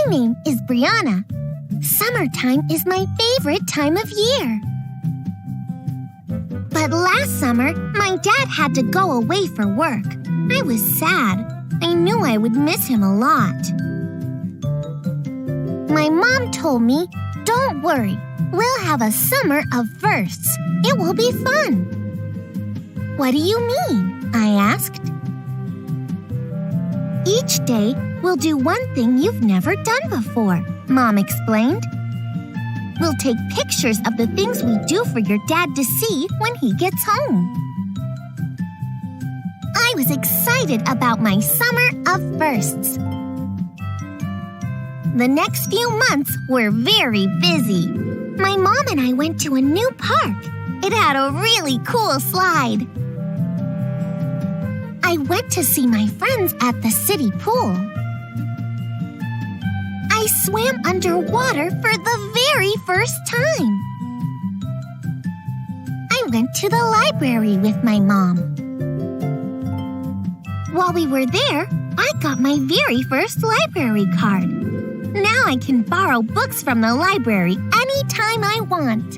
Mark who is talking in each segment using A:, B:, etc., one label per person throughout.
A: name is Braiana. Summertime is my favorite time of year. But last summer, my dad had to go away for work. I was sad. I knew I would miss him a lot. My mom told me, "Don't worry, we'll have a summer of firsts. It will be fun." "What do you mean?" I asked. "Each day, we'll do one thing you've never done before," Mom explained. "We'll take pictures of the things we do for your dad to see when he gets home." I was excited about my summer of firsts. The next few months were very busy. My mom and I went to a new park. It had a really cool slide. I went to see my friends at the city pool. I swam underwater for the very first time. I went to the library with my mom. While we were there, I got my very first library card. Now I can borrow books from the library anytime I want.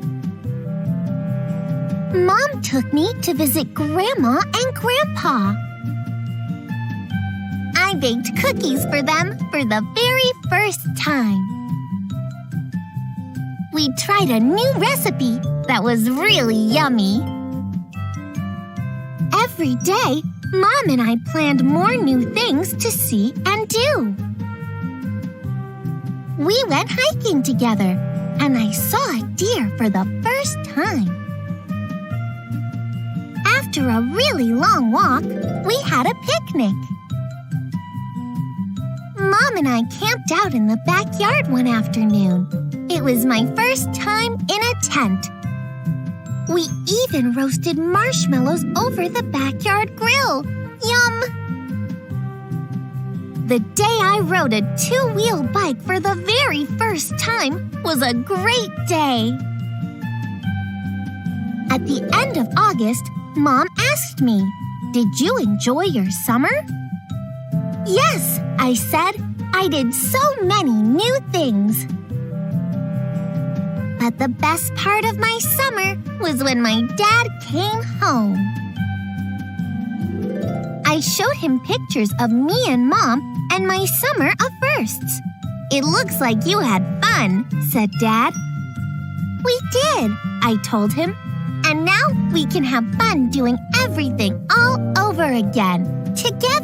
A: Mom took me to visit Grandma and Grandpa. I baked cookies for them for the very first time. We tried a new recipe that was really yummy. Every day, Mom and I planned more new things to see and do. We went hiking together, and I saw a deer for the first time. After a really long walk, we had a picnic. Mom and I camped out in the backyard one afternoon. It was my first time in a tent. We even roasted marshmallows over the backyard grill. Yum! The day I rode a two-wheel bike for the very first time was a great day. At the end of August, Mom asked me, "Did you enjoy your summer?" "Yes," I said. "I did so many new things." But the best part of my summer was when my dad came home. I showed him pictures of me and Mom and my summer of firsts. "It looks like you had fun," said Dad. "We did," I told him. "And now we can have fun doing everything all over again, together."